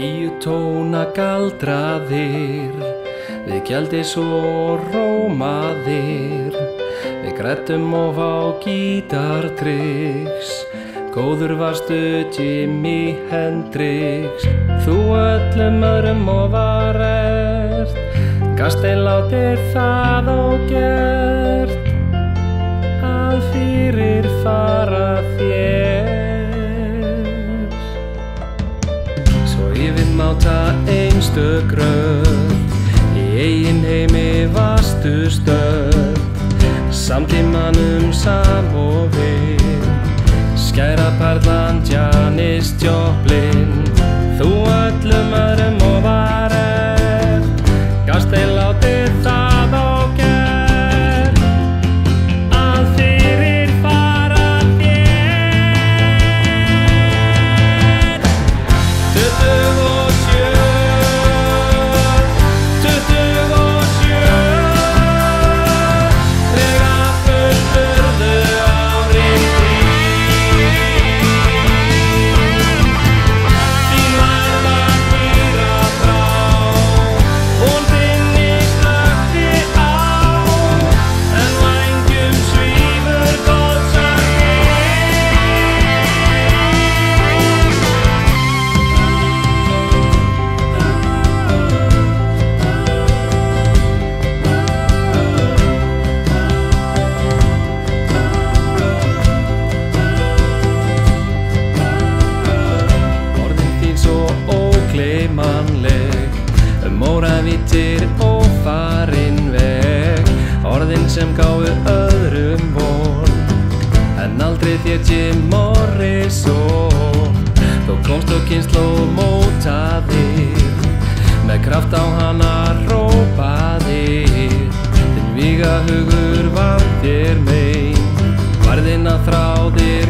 Gíutóna galdraðir, við Gjaldis og rómaðir, við græddum of á gítartrix, góður varstu Jimi Hendrix, þú öllum öðrum ofar ert, gast einlátið það ógert, að fyrir fara þér. Yfirmáta einstök rödd, í eigin heimi vastu stödd, samtímanum samofin, skæra perlan Janis Joplin, þú öllum öðrum ofar ert, gast einlátið það ógert, að fyrir fara þér. 20 mannleg, móravítir og farin veg, orðin sem gáfu öðrum von, en aldrei þér Jim Morrison. Þó komst og kynslóð mótaðir, með kraft á hana rópaðir, þinn vígahugur var þér mein, varðina þráðir